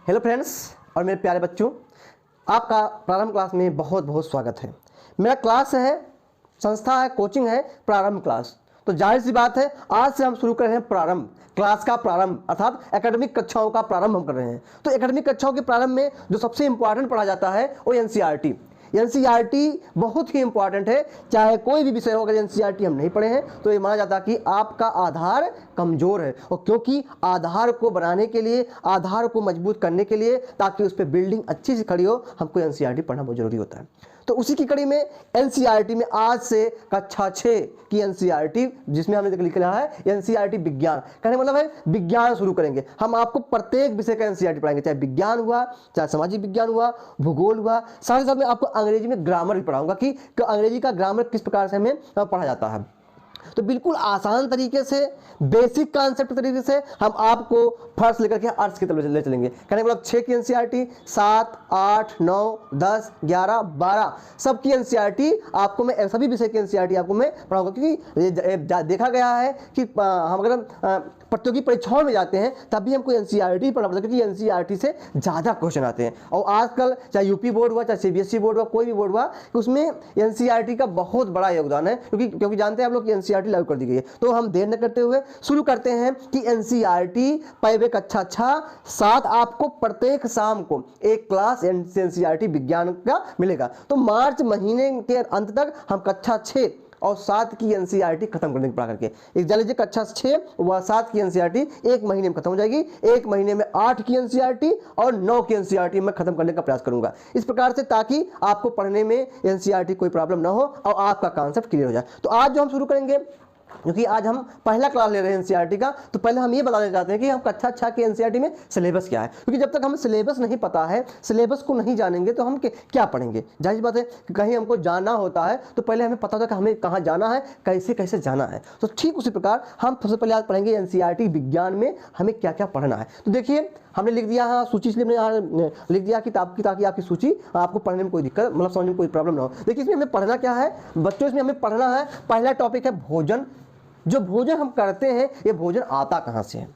Hello friends और मेरे प्यारे बच्चों, आपका प्रारंभ क्लास में बहुत बहुत स्वागत है। मेरा क्लास है, संस्था है, कोचिंग है प्रारंभ क्लास। तो जाहिर सी बात है आज से हम शुरू कर रहे हैं प्रारंभ क्लास का प्रारंभ, अर्थात एकेडमिक कक्षाओं का प्रारंभ हम कर रहे हैं। तो एकेडमिक कक्षाओं के प्रारंभ में जो सबसे इंपॉर्टेंट पढ़ा जाता है वो एनसीईआरटी। एनसीईआरटी बहुत ही इंपॉर्टेंट है, चाहे कोई भी विषय हो, अगर एनसीईआरटी हम नहीं पढ़े हैं तो ये माना जाता है कि आपका आधार कमजोर है। और क्योंकि आधार को बनाने के लिए, आधार को मजबूत करने के लिए, ताकि उस पर बिल्डिंग अच्छी से खड़ी हो, हमको एनसीईआरटी पढ़ना बहुत जरूरी होता है। तो उसी की कड़ी में एनसीईआरटी में आज से कक्षा 6 की एनसीईआरटी, जिसमें हमने लिखा है एनसीईआरटी विज्ञान, कहने मतलब है विज्ञान शुरू करेंगे। हम आपको प्रत्येक विषय का एनसीईआरटी पढ़ाएंगे, चाहे विज्ञान हुआ, चाहे सामाजिक विज्ञान हुआ, भूगोल हुआ। साथ ही साथ में आपको अंग्रेजी में ग्रामर भी पढ़ाऊंगा कि अंग्रेजी का ग्रामर किस प्रकार से हमें पढ़ा जाता है। तो बिल्कुल आसान तरीके से, बेसिक कॉन्सेप्ट तरीके से हम आपको फर्स्ट लेकर के अर्थ की तरफ ले चलेंगे। कहने का मतलब 6 की एनसीईआरटी, 7, 8, 9, 10, 11, 12 सब की एनसीईआरटी आपको मैं, सभी विषय की एनसीईआरटी आपको मैं पढ़ाऊंगा। क्योंकि देखा गया है कि हम अगर प्रतियोगी परीक्षाओं में जाते हैं तब भी हमको एनसीईआरटी पढ़ना पड़ता है, क्योंकि एनसीईआरटी से ज़्यादा क्वेश्चन आते हैं। और आजकल चाहे यूपी बोर्ड हुआ, चाहे सीबीएसई बोर्ड हुआ, कोई भी बोर्ड हुआ, उसमें एनसीईआरटी का बहुत बड़ा योगदान है। क्योंकि जानते हैं आप लोग कि एनसीईआरटी लागू कर दी गई है। तो हम देर न करते हुए शुरू करते हैं कि एनसीईआरटी पहले कक्षा 6, 7 आपको प्रत्येक शाम को एक क्लास एनसीईआरटी विज्ञान का मिलेगा। तो मार्च महीने के अंत तक हम कक्षा 6 और 7 की एनसीईआरटी खत्म करने की पढ़ा करके, एक जान लीजिए कक्षा 6 व 7 की एनसीईआरटी एक महीने में खत्म हो जाएगी। एक महीने में 8 की एनसीईआरटी और 9 की एनसीईआरटी मैं खत्म करने का प्रयास करूंगा, इस प्रकार से, ताकि आपको पढ़ने में एनसीईआरटी कोई प्रॉब्लम ना हो और आपका कॉन्सेप्ट क्लियर हो जाए। तो आज जो हम शुरू करेंगे, क्योंकि आज हम पहला क्लास ले रहे हैं एनसीईआरटी का, तो पहले हम ये बताना चाहते हैं कि हम कक्षा 6 की एनसीईआरटी में सिलेबस क्या है। क्योंकि जब तक हमें सिलेबस नहीं पता है, सिलेबस को नहीं जानेंगे, तो हम क्या पढ़ेंगे। जाहिर बात है कि कहीं हमको जाना होता है तो पहले हमें पता होता है कि हमें कहाँ जाना है, कैसे कैसे जाना है। तो ठीक उसी प्रकार हम सबसे पहले आज पढ़ेंगे एनसीईआरटी विज्ञान में हमें क्या क्या पढ़ना है। तो देखिए, हमने लिख दिया हाँ सूची, इसलिए हमने लिख दिया किताब की, ताकि आपकी सूची आपको पढ़ने में कोई दिक्कत, मतलब समझने में कोई प्रॉब्लम ना हो। देखिए, इसमें हमें पढ़ना क्या है बच्चों, इसमें हमें पढ़ना है, पहला टॉपिक है भोजन। जो भोजन हम करते हैं, ये भोजन आता कहाँ से है,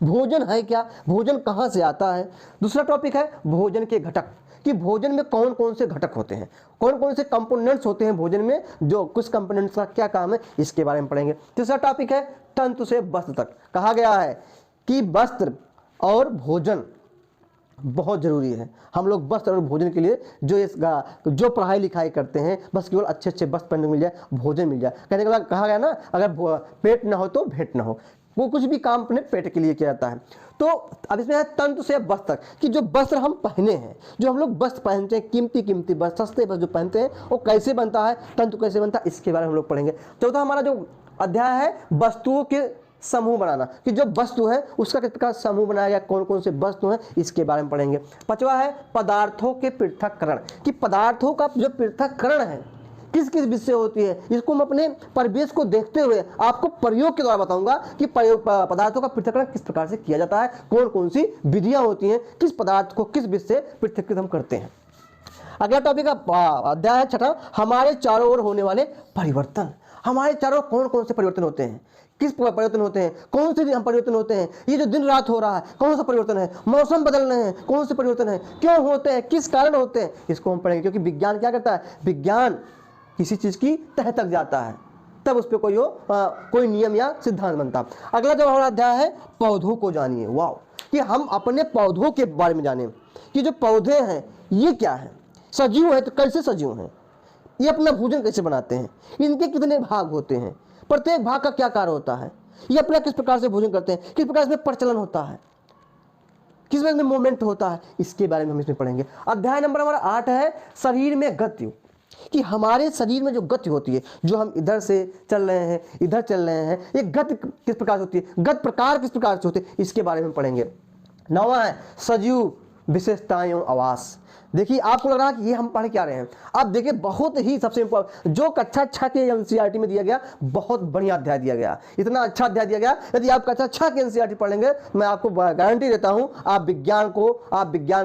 भोजन है क्या, भोजन कहाँ से आता है। दूसरा टॉपिक है भोजन के घटक, कि भोजन में कौन कौन से घटक होते हैं, कौन कौन से कंपोनेंट्स होते हैं भोजन में, जो कुछ कंपोनेंट्स का क्या काम है, इसके बारे में पढ़ेंगे। तीसरा टॉपिक है तंतु से वस्त्र तक। कहा गया है कि वस्त्र और भोजन बहुत जरूरी है। हम लोग वस्त्र और भोजन के लिए जो पढ़ाई लिखाई करते हैं, बस केवल अच्छे अच्छे वस्त्र पहनने मिल जाए, भोजन मिल जाए। कहने का कहा गया ना, अगर पेट ना हो तो भेंट ना हो। वो कुछ भी काम अपने पेट के लिए किया जाता है। तो अब इसमें है तंतु से वस्त्र, कि जो वस्त्र हम पहने हैं, जो हम लोग वस्त्र पहनते हैं, कीमती कीमती वस्त्र, सस्ते वस्त्र जो पहनते हैं, वो कैसे बनता है, तंतु कैसे बनता है, इसके बारे में हम लोग पढ़ेंगे। चौथा हमारा जो अध्याय है वस्तुओं के समूह बनाना, कि जो वस्तु है उसका किस प्रकार समूह बनाया गया, कौन कौन से वस्तु हैं, इसके बारे में पढ़ेंगे। पांचवा है पदार्थों के पृथक्करण, कि पदार्थों का जो पृथक्करण है किस किस विधि से होती है। इसको मैं अपने परिवेश को देखते हुए आपको प्रयोग के द्वारा बताऊंगा कि पदार्थों का पृथक्करण किस प्रकार से किया जाता है, कौन कौन सी विधियां होती हैं, किस पदार्थ को किस विधि से पृथक्कृत हम करते हैं। अगला टॉपिक का अध्याय है छठा, हमारे चारों ओर होने वाले परिवर्तन। हमारे चारों कौन कौन से परिवर्तन होते हैं, किस परिवर्तन होते हैं, कौन से परिवर्तन होते हैं, ये जो दिन रात हो रहा है कौन सा परिवर्तन है, मौसम बदल रहे हैं कौन से परिवर्तन है, क्यों होते हैं, किस कारण होते हैं, इसको हम पढ़ेंगे। क्योंकि विज्ञान क्या करता है, विज्ञान किसी चीज की तह तक जाता है, तब उस पर कोई नियम या सिद्धांत बनता। अगला जो हमारा अध्याय है पौधों को जानिए। वाह, कि हम अपने पौधों के बारे में जानें कि जो पौधे हैं ये क्या है, सजीव है तो कैसे सजीव हैं, ये अपना भोजन कैसे बनाते हैं, इनके कितने भाग होते हैं, प्रत्येक भाग का क्या कार्य होता है, ये अपना किस प्रकार से भोजन करते हैं, किस प्रकार इसमें प्रचलन होता है, किस में मूवमेंट होता है, इसके बारे में हम इसमें पढ़ेंगे। अध्याय नंबर हमारा 8 है शरीर में गति, कि हमारे शरीर में जो गति होती है, जो हम इधर से चल रहे हैं, इधर चल रहे हैं, ये गति किस प्रकार से होती है, गति प्रकार किस प्रकार से होते हैं, इसके बारे में पढ़ेंगे। 9वां है सजीव विशेषताएं एवं आवास। देखिए, आपको लग रहा है कि ये हम पढ़ क्या रहे हैं। अब देखिए, बहुत ही सबसे इंपॉर्टेंट जो कक्षा 6 के एनसीईआरटी में दिया गया, बहुत बढ़िया अध्याय दिया गया, इतना अच्छा अध्याय दिया गया। यदि आप कक्षा 6 के एनसीईआरटी पढ़ लेंगे, मैं आपको गारंटी देता हूं आप विज्ञान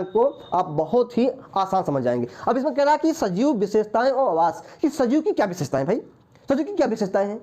को आप बहुत ही आसान समझ जाएंगे। अब इसमें कह रहा है कि सजीव विशेषताएं और आवास, कि सजीव की क्या विशेषताएं, भाई सजीव की क्या विशेषताएं हैं,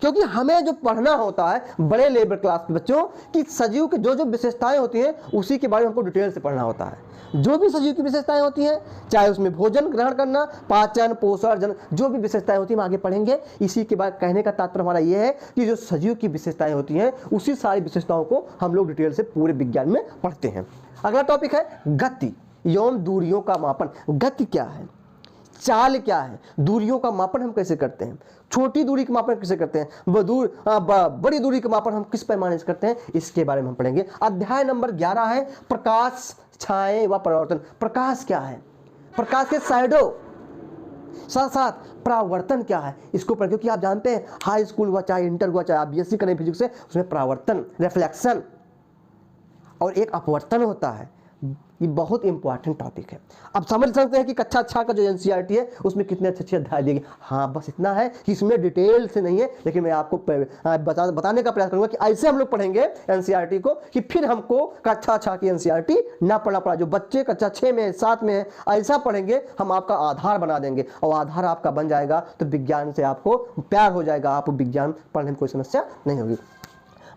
क्योंकि हमें जो पढ़ना होता है बड़े लेवल क्लास के बच्चों की सजीव की जो जो विशेषताएं होती हैं उसी के बारे में हमको डिटेल से पढ़ना होता है। जो भी सजीव की विशेषताएं होती हैं, चाहे उसमें भोजन ग्रहण करना, पाचन, पोषण, जन, जो भी विशेषताएं होती हैं हम आगे पढ़ेंगे। इसी के बाद कहने का तात्पर्य हमारा ये है कि जो सजीव की विशेषताएं होती हैं उसी सारी विशेषताओं को हम लोग डिटेल से पूरे विज्ञान में पढ़ते हैं। अगला टॉपिक है गति एवं दूरियों का मापन। गति क्या है, चाल क्या है, दूरियों का मापन हम कैसे करते हैं, छोटी दूरी का मापन कैसे करते हैं, बड़ी दूरी का मापन हम किस पैमाने से करते हैं, इसके बारे में हम पढ़ेंगे। अध्याय नंबर 11 है प्रकाश, छाए व परावर्तन। प्रकाश क्या है, प्रकाश के शैडो, साथ साथ परावर्तन क्या है, इसको पढ़, क्योंकि आप जानते हैं हाई स्कूल हुआ चाहे इंटर हुआ चाहे आप बीएससी करें फिजिक्स से, उसमें परावर्तन, रिफ्लेक्शन और एक अपवर्तन होता है। ये बहुत इंपॉर्टेंट टॉपिक है। अब समझ सकते हैं कि कक्षा 6 का जो एनसीईआरटी है उसमें कितने अच्छे अच्छे अध्याय दिए गए। हाँ, बस इतना है कि इसमें डिटेल से नहीं है, लेकिन मैं आपको बताने का प्रयास करूंगा कि ऐसे हम लोग पढ़ेंगे एनसीईआरटी को कि फिर हमको कक्षा 6 की एनसीईआरटी ना पढ़ना पड़ा। जो बच्चे कक्षा 6 में 7 में है ऐसा पढ़ेंगे, हम आपका आधार बना देंगे और आधार आपका बन जाएगा तो विज्ञान से आपको प्यार हो जाएगा, आपको विज्ञान पढ़ने में कोई समस्या नहीं होगी।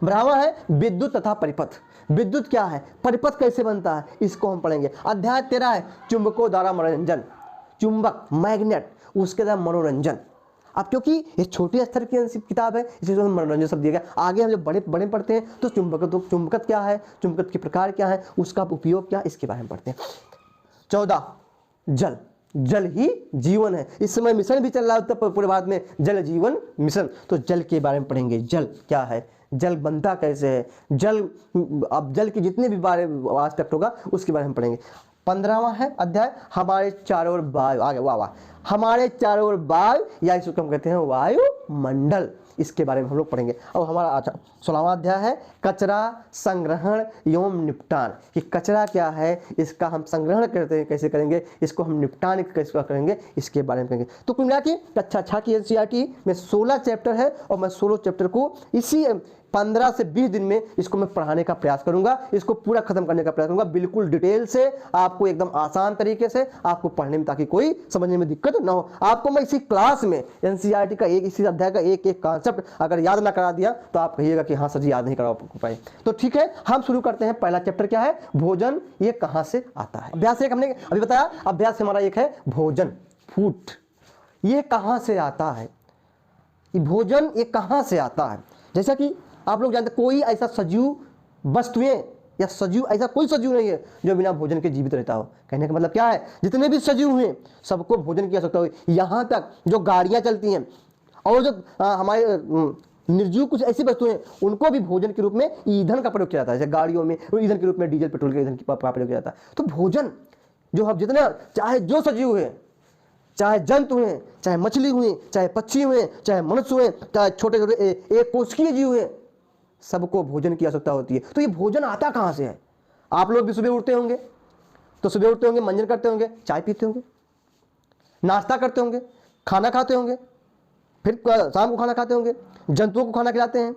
12वां है विद्युत तथा परिपथ। विद्युत क्या है, परिपथ कैसे बनता है, इसको हम पढ़ेंगे। अध्याय 13 है चुंबकों द्वारा मनोरंजन। चुंबक, मैग्नेट, उसके द्वारा मनोरंजन। अब क्योंकि ये छोटे स्तर की किताब है इसलिए तो मनोरंजन सब दिया गया। आगे हम जब बड़े बड़े पढ़ते हैं तो चुंबकत्व क्या है, चुंबकत्व के प्रकार क्या है, उसका उपयोग क्या है, इसके बारे में पढ़ते हैं। 14 जल। जल ही जीवन है। इस समय मिशन भी चल रहा है पूरे भारत में, जल जीवन मिशन। तो जल के बारे में पढ़ेंगे। जल क्या है, जल बनता कैसे है, जल, अब जल के जितने भी बारे एस्पेक्ट होगा उसके बारे में पढ़ेंगे। 15वां है अध्याय हमारे चारों ओर वायु। आगे वाह, हमारे चारों ओर वायु या इसको हम कहते हैं वायुमंडल, इसके बारे में हम लोग पढ़ेंगे। अब हमारा 16वां अध्याय है कचरा संग्रहण एवं निपटान। कि कचरा क्या है, इसका हम संग्रहण करते हैं कैसे करेंगे, इसको हम निपटान कैसे करेंगे, इसके बारे में करेंगे। तो कुल मिला के कक्षा 6 की एनसीईआरटी में 16 चैप्टर है और मैं 16 चैप्टर को इसी 15 से 20 दिन में इसको मैं पढ़ाने का प्रयास करूंगा, इसको पूरा खत्म करने का प्रयास करूंगा, बिल्कुल डिटेल से, आपको एकदम आसान तरीके से आपको पढ़ने में, ताकि कोई समझने में दिक्कत ना हो। आपको मैं इसी क्लास में एनसीईआरटी का इसी अध्याय का एक कॉन्सेप्ट अगर याद ना करा दिया तो आप कहिएगा कि हाँ सर जी याद नहीं करा पाए। तो ठीक है, हम शुरू करते हैं। पहला चैप्टर क्या है, भोजन, ये कहां से आता है। अभ्यास एक हमने अभी बताया, अभ्यास हमारा एक है भोजन, फूड, ये कहां से आता है, भोजन ये कहां से आता है। जैसा कि आप लोग जानते हैं कोई ऐसा सजीव वस्तुएं या सजीव, ऐसा कोई सजीव नहीं है जो बिना भोजन के जीवित रहता हो। कहने का मतलब क्या है, जितने भी सजीव हैं सबको भोजन की आवश्यकता होगी। यहाँ तक जो गाड़ियाँ चलती हैं और जो हमारे निर्जीव कुछ ऐसी वस्तुएं हैं उनको भी भोजन के रूप में ईंधन का प्रयोग किया जाता है। जैसे गाड़ियों में ईंधन के रूप में डीजल पेट्रोल के ईंधन का प्रयोग किया जाता है। तो भोजन जो हम जितने, चाहे जो सजीव है, चाहे जंतु हैं, चाहे मछली हुए, चाहे पक्षी हुए, चाहे मनुष्य हुए, चाहे छोटे छोटे एक कोशिकीय जीव हैं, सबको भोजन की आवश्यकता होती है। तो ये भोजन आता कहाँ से है। आप लोग भी सुबह उठते होंगे तो सुबह उठते होंगे, मंजन करते होंगे, चाय पीते होंगे, नाश्ता करते होंगे, खाना खाते होंगे, फिर शाम को खाना खाते होंगे, जंतुओं को खाना खिलाते हैं।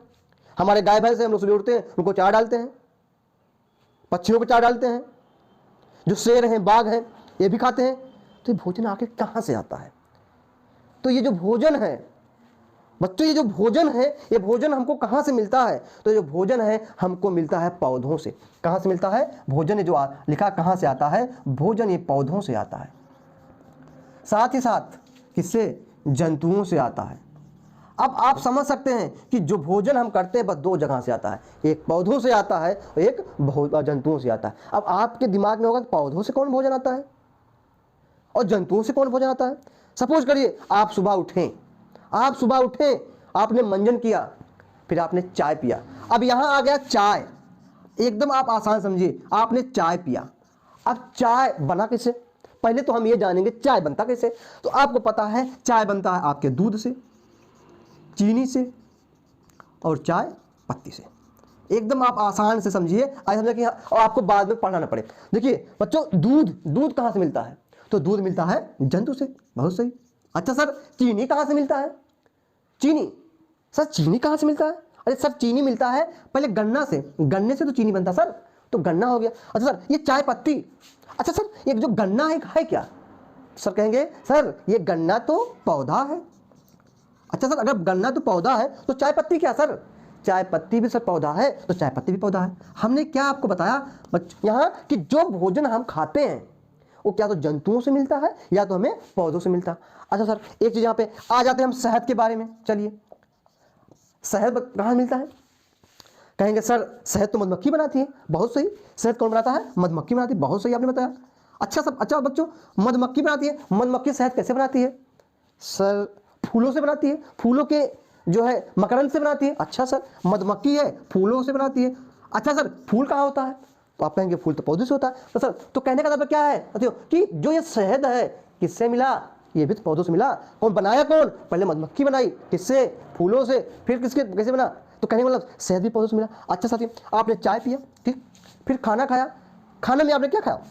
हमारे गाय भैंस से हम लोग सुबह उठते हैं उनको चारा डालते हैं, पक्षियों को चारा डालते हैं, जो शेर हैं, बाघ हैं, ये भी खाते हैं। तो ये भोजन आखिर कहाँ से आता है। तो ये जो भोजन है बच्चों, ये जो भोजन है, ये भोजन हमको कहाँ से मिलता है। तो जो भोजन है हमको मिलता है पौधों से। कहाँ से मिलता है भोजन, जो लिखा कहाँ से आता है, भोजन ये पौधों से आता है, साथ ही साथ किससे, जंतुओं से आता है। अब आप समझ सकते हैं कि जो भोजन हम करते हैं बस 2 जगह से आता है, एक पौधों से आता है और एक जंतुओं से आता है। अब आपके दिमाग में होगा कि पौधों से कौन भोजन आता है और जंतुओं से कौन भोजन आता है। सपोज करिए आप सुबह उठें, आपने मंजन किया, फिर आपने चाय पिया। अब यहां आ गया चाय, एकदम आप आसान समझिए, आपने चाय पिया। अब चाय बना कैसे, पहले तो हम ये जानेंगे चाय बनता कैसे। तो आपको पता है चाय बनता है आपके दूध से, चीनी से और चाय पत्ती से। एकदम आप आसान से समझिए, ऐसा समझिए कि और आपको बाद में पढ़ना ना पड़े। देखिए बच्चों, दूध कहाँ से मिलता है, तो दूध मिलता है जंतु से। बहुत सही। अच्छा सर, चीनी कहाँ से मिलता है, चीनी कहाँ से मिलता है। अरे सर, चीनी मिलता है पहले गन्ना से, गन्ने से तो चीनी बनता सर, तो गन्ना हो गया। अच्छा सर, ये चाय पत्ती, अच्छा सर ये जो गन्ना है क्या, सर कहेंगे सर ये गन्ना तो पौधा है। अच्छा सर, अगर गन्ना तो पौधा है तो चाय पत्ती क्या सर? चाय पत्ती भी सर पौधा है, तो चाय पत्ती भी पौधा है। हमने क्या आपको बताया यहाँ कि जो भोजन हम खाते हैं वो क्या तो जंतुओं से मिलता है या तो हमें पौधों से मिलता है। अच्छा सर, एक चीज यहाँ पे आ जाते हैं हम शहद के बारे में। चलिए, शहद कहाँ मिलता है? कहेंगे सर शहद तो मधुमक्खी बनाती है। बहुत सही। शहद कौन बनाता है? मधुमक्खी बनाती है। बहुत सही आपने बताया। अच्छा सब, अच्छा बच्चों, मधुमक्खी बनाती है। मधुमक्खी शहद कैसे बनाती है? सर फूलों से बनाती है, फूलों के जो है मकरंद से बनाती है। अच्छा सर, मधुमक्खी है फूलों से बनाती है। अच्छा सर, फूल कहाँ होता है? तो आप कहेंगे फूल तो पौधे से होता है। तो सर, तो कहने का मतलब क्या है कि जो ये शहद है किससे मिला? ये भी तो पौधों से मिला। कौन बनाया? कौन? पहले मधुमक्खी बनाई। किससे? फूलों से। फिर किसके कैसे बना? तो कहने का मतलब शहद भी पौधों से मिला। अच्छा साथी, आपने चाय पिया, ठीक, फिर खाना खाया। खाने में आपने क्या खाया?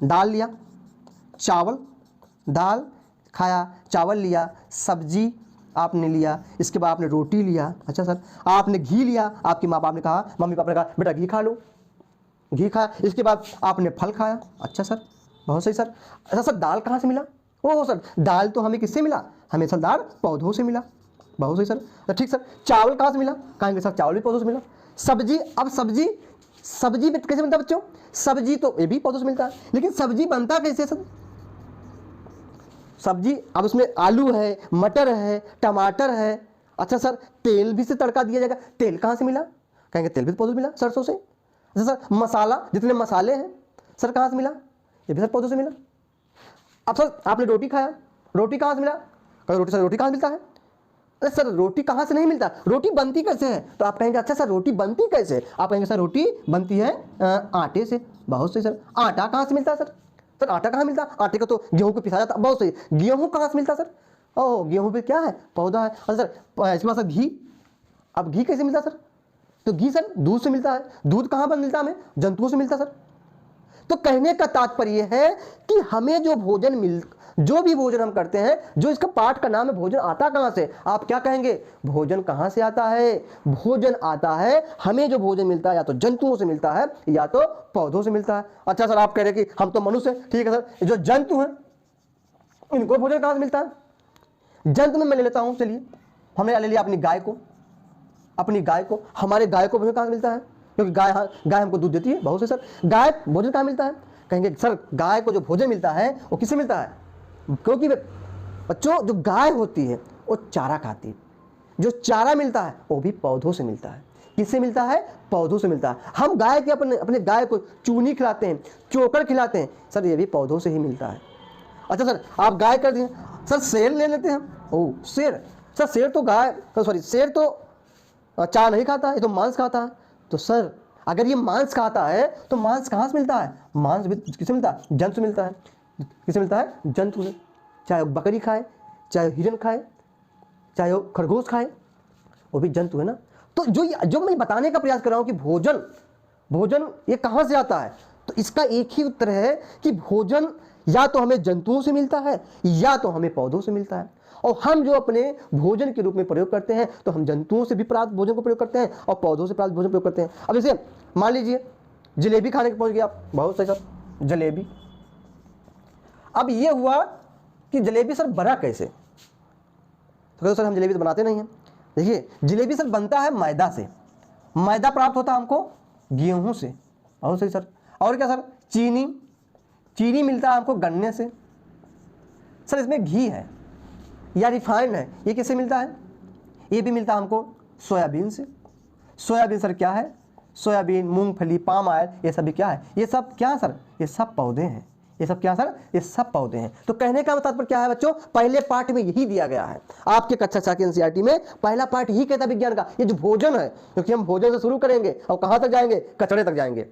दाल लिया, चावल, दाल खाया, चावल लिया, सब्जी आपने लिया, इसके बाद आपने रोटी लिया। अच्छा सर, आपने घी लिया। आपके माँ बाप ने कहा, मम्मी पापा ने कहा बेटा घी खा लो, घी खाया। इसके बाद आपने फल खाया। अच्छा सर, बहुत सही सर। अच्छा सर, दाल कहाँ से मिला? ओह सर, दाल तो हमें किससे मिला? हमें सर दाल पौधों से मिला। बहुत सही सर। तो ठीक सर, चावल कहाँ से मिला? कहेंगे सर चावल भी पौधों से मिला। सब्जी, अब सब्जी, सब्जी कैसे बनता है बच्चों? सब्जी तो ये भी पौधों से मिलता है, लेकिन सब्जी बनता कैसे सर? सब्जी, अब उसमें आलू है, मटर है, टमाटर है। अच्छा सर, तेल भी से तड़का दिया जाएगा। तेल कहाँ से मिला? कहेंगे तेल भी पौधों से मिला, सरसों से। अच्छा सर, मसाला, जितने मसाले हैं सर कहाँ से मिला? ये भी सर पौधों से मिला। अब सर आपने रोटी खाया, रोटी कहाँ से मिला? कहेंगे रोटी सर, रोटी कहाँ से मिलता है? अरे सर, रोटी कहाँ से नहीं मिलता, रोटी बनती कैसे है? तो आप कहेंगे अच्छा सर, रोटी बनती कैसे? आप कहेंगे सर रोटी बनती है आटे से। बहुत सही सर। आटा कहाँ से मिलता है सर? सर आटा कहाँ मिलता है? आटे को तो गेहूं को पिसाया जाता है। बहुत सही। गेहूं कहाँ से मिलता है सर? ओह, गेहूं पे क्या है? पौधा है। अच्छा सर, इसके बाद सर घी, अब घी कैसे मिलता है सर? तो घी सर दूध से मिलता है। दूध कहाँ पर मिलता है? हमें जंतुओं से मिलता है सर। तो कहने का तात्पर्य है कि हमें जो भी भोजन हम करते हैं, जो इसका पाठ का नाम है भोजन, आता कहां से? आप क्या कहेंगे? भोजन कहां से आता है? भोजन आता है, हमें जो भोजन मिलता है या तो जंतुओं से मिलता है या तो पौधों से मिलता है। अच्छा सर, आप कह रहे हैं कि हम तो मनुष्य हैं। ठीक है सर, जो जंतु हैं इनको भोजन कहां से मिलता है? जंतु में मैं ले लेता हूं। चलिए, हमने ले लिया अपनी गाय को, हमारे गाय को भोजन कहां से मिलता है? क्योंकि गाय हमको दूध देती है। बहुत से सर, गाय भोजन कहां मिलता है? कहेंगे सर, गाय को जो भोजन मिलता है वो किससे मिलता है? क्योंकि बच्चों जो गाय होती है वो चारा खाती है। जो चारा मिलता है वो भी पौधों से मिलता है। किससे मिलता है? पौधों से मिलता है। हम गाय के अपने गाय को चूनी खिलाते हैं, चोकर खिलाते हैं, सर ये भी पौधों से ही मिलता है। अच्छा सर, आप गाय कर दिए। सर शेर ले लेते हैं। ओह शेर, सर शेर तो शेर तो चारा नहीं खाता, ये तो मांस खाता है। तो सर अगर ये मांस खाता है तो मांस कहाँ से मिलता है? मांस भी किससे मिलता है? जंतु से मिलता है। किससे मिलता है? जंतु से। चाहे वो बकरी खाए, चाहे हिरन खाए, चाहे वो खरगोश खाए, वो भी जंतु है ना। तो जो मैं बताने का प्रयास कर रहा हूँ कि भोजन ये कहाँ से आता है, तो इसका एक ही उत्तर है कि भोजन या तो हमें जंतुओं से मिलता है या तो हमें पौधों से मिलता है। और हम जो अपने भोजन के रूप में प्रयोग करते हैं तो हम जंतुओं से भी प्राप्त भोजन को प्रयोग करते हैं और पौधों से प्राप्त भोजन प्रयोग करते हैं। अब जैसे मान लीजिए जलेबी खाने के पहुंच गए आप। बहुत सही सर, जलेबी। अब ये हुआ कि जलेबी सर बना कैसे? तो सर हम जलेबी तो बनाते नहीं हैं। देखिए, जलेबी सर बनता है मैदा से। मैदा प्राप्त होता है हमको गेहूं से। बहुत सही सर। और क्या सर? चीनी मिलता है हमको गन्ने से। सर इसमें घी है या रिफाइंड है, ये किससे मिलता है? ये भी मिलता है हमको सोयाबीन से। सोयाबीन सर क्या है? सोयाबीन, मूंगफली, पाम ऑयल, ये सब भी क्या है? ये सब क्या है सर? ये सब पौधे हैं। ये सब क्या सर? ये सब पौधे हैं। तो कहने का तात्पर्य क्या है बच्चों? पहले पार्ट में यही दिया गया है आपके कक्षा 6 की एनसीईआरटी में। पहला पार्ट यही कहता है विज्ञान का, ये जो भोजन है, क्योंकि हम भोजन से शुरू करेंगे और कहां तक जाएंगे? कचड़े तक जाएंगे।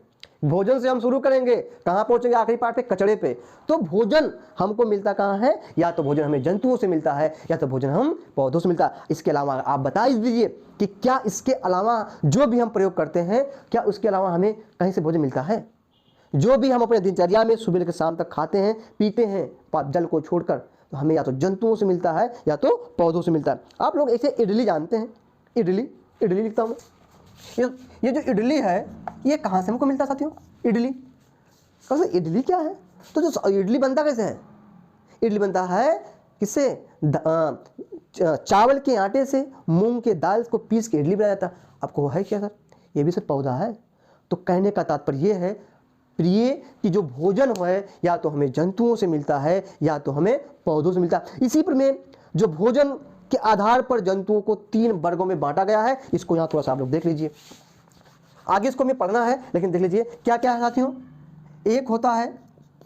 भोजन से हम शुरू करेंगे, कहां पहुंचेंगे? आखिरी पार्ट पे, कचड़े पे। तो भोजन हमको मिलता कहां है? या तो भोजन हमें जंतुओं से मिलता है या तो भोजन हम पौधों से मिलता है। इसके अलावा आप बता दीजिए कि क्या इसके अलावा जो भी हम प्रयोग करते हैं, क्या उसके अलावा हमें कहीं से भोजन मिलता है? जो भी हम अपने दिनचर्या में सुबह से शाम तक खाते हैं, पीते हैं, जल को छोड़कर, तो हमें या तो जंतुओं से मिलता है या तो पौधों से मिलता है। आप लोग ऐसे इडली जानते हैं? इडली लिखता हूँ। ये जो इडली है ये कहाँ से हमको मिलता है साथियों? इडली। इडली क्या है? तो जो इडली बनता कैसे है? इडली बनता है किससे? चावल के आटे से मूंग के दाल को पीस के इडली बनाया जाता है। आपको है क्या सर? ये भी सब पौधा है। तो कहने का तात्पर्य ये है प्रिय कि जो भोजन है या तो हमें जंतुओं से मिलता है या तो हमें पौधों से मिलता है। इसी पर में जो भोजन के आधार पर जंतुओं को 3 वर्गों में बांटा गया है, इसको यहाँ थोड़ा सा आप लोग देख लीजिए। आगे इसको हमें पढ़ना है लेकिन देख लीजिए क्या क्या है साथियों। एक होता है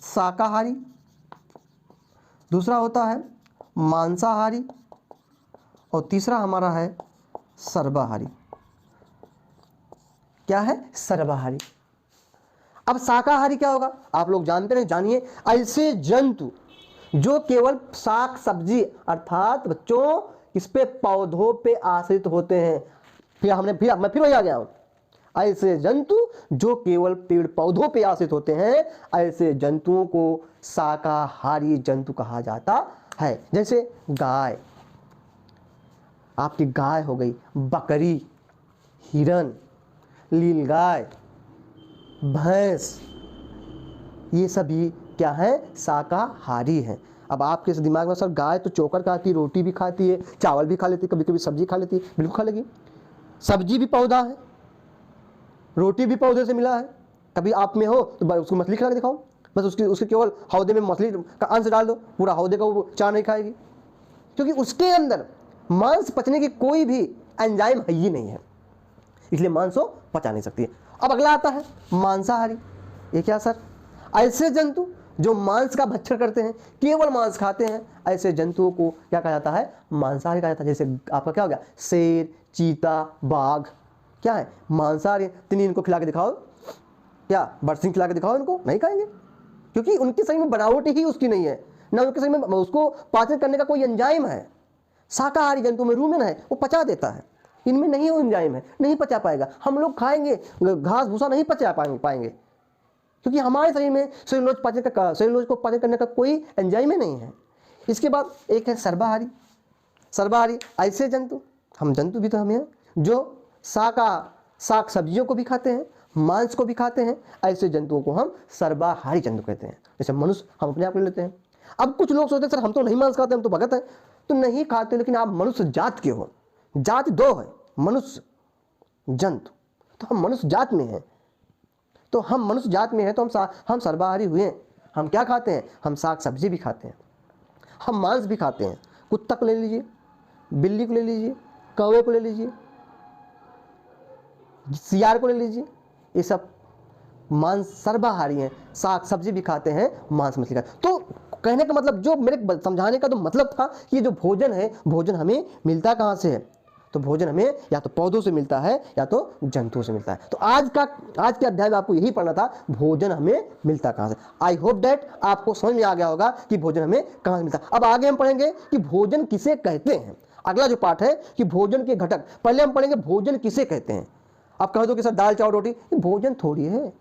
शाकाहारी, दूसरा होता है मांसाहारी और तीसरा हमारा है सर्वाहारी। क्या है? सर्वाहारी। अब शाकाहारी क्या होगा आप लोग जानते हैं, जानिए। ऐसे जंतु जो केवल शाक सब्जी अर्थात बच्चों इस पे पौधों पे आश्रित होते हैं। मैं फिर वही आ गया हूं। ऐसे जंतु जो केवल पेड़ पौधों पे आश्रित होते हैं, ऐसे जंतुओं को शाकाहारी जंतु कहा जाता है। जैसे गाय, आपकी गाय हो गई, बकरी, हिरन, नीलगाय, भैंस, ये सभी क्या है? शाकाहारी हैं। अब आपके दिमाग में सर गाय तो चोकर खाती है, रोटी भी खाती है, चावल भी खा लेती है, कभी कभी सब्जी खा लेती है। बिल्कुल खा लेगी। सब्जी भी पौधा है, रोटी भी पौधे से मिला है। कभी आप में हो तो उसको मछली खिला के दिखाओ, बस उसके केवल हौदे में मछली का अंश डाल दो, पूरा हौदे का वो चार नहीं खाएगी, क्योंकि उसके अंदर मांस पचने की कोई भी एंजाइम है ही नहीं है, इसलिए मांस वो पचा नहीं सकती है। अब अगला आता है मांसाहारी। ये क्या सर? ऐसे जंतु जो मांस का भक्षण करते हैं, केवल मांस खाते हैं, ऐसे जंतुओं को क्या कहा जाता है? मांसाहारी कहा जाता है। जैसे आपका क्या हो गया? शेर, चीता, बाघ, क्या है? मांसाहारी। तिनी इनको खिला के दिखाओ, क्या बरसिंग खिला के दिखाओ, इनको नहीं खाएंगे, क्योंकि उनके शरीर में बनावट ही उसकी नहीं है, ना उनके शरीर में उसको पाचन करने का कोई एंजाइम है। शाकाहारी जंतु में रूमेन है, वो पचा देता है, इनमें नहीं वो एंजाइम है, नहीं पचा पाएगा। हम लोग खाएंगे घास भूसा नहीं पचा पाएंगे, क्योंकि हमारे शरीर में सेलुलोज को पाचन करने का कोई एंजाइम नहीं है। इसके बाद एक है सर्वाहारी। सर्वाहारी ऐसे जंतु, हम जंतु भी तो हमें हैं जो शाक सब्जियों को भी खाते हैं, मांस को भी खाते हैं, ऐसे जंतुओं को हम सर्वाहारी जंतु कहते हैं। जैसे मनुष्य हम अपने आप ले लेते हैं। अब कुछ लोग सोचते हैं सर हम तो नहीं मांस खाते, हम तो भगत हैं। तो नहीं खाते, लेकिन आप मनुष्य जात के हो। जाति 2 है, मनुष्य, जंतु। तो हम मनुष्य जात में हैं, तो हम मनुष्य जात में हैं तो हम सर्वाहारी हुए। हम क्या खाते हैं? हम शाक सब्जी भी खाते हैं, हम मांस भी खाते हैं। कुत्ता को ले लीजिए, बिल्ली को ले लीजिए, कौवे को ले लीजिए, सियार को ले लीजिए, ये सब मांस सर्वाहारी हैं, शाक सब्जी भी खाते हैं, मांस मछली खाते हैं। तो कहने का मतलब, जो मेरे समझाने का तो मतलब था कि ये जो भोजन है, भोजन हमें मिलता कहाँ से है? तो भोजन हमें या तो पौधों से मिलता है या तो जंतुओं से मिलता है। तो आज के अध्याय में आपको यही पढ़ना था, भोजन हमें मिलता कहाँ से। आई होप दैट आपको समझ में आ गया होगा कि भोजन हमें कहाँ से मिलता है। अब आगे हम पढ़ेंगे कि भोजन किसे कहते हैं। अगला जो पाठ है कि भोजन के घटक, पहले हम पढ़ेंगे भोजन किसे कहते हैं। आप कह दो कि सर दाल चावल रोटी, ये भोजन थोड़ी है।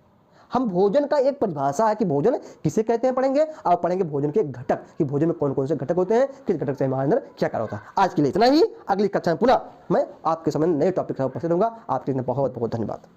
हम भोजन का एक परिभाषा है कि भोजन किसे कहते हैं पढ़ेंगे, और पढ़ेंगे भोजन के घटक कि भोजन में कौन कौन से घटक होते हैं, किस घटक से हमारे अंदर क्या कार्य होता है। आज के लिए इतना ही। अगली कक्षा में पुनः मैं आपके सामने नए टॉपिक के साथ उपस्थित रहूंगा। आपके लिए बहुत बहुत धन्यवाद।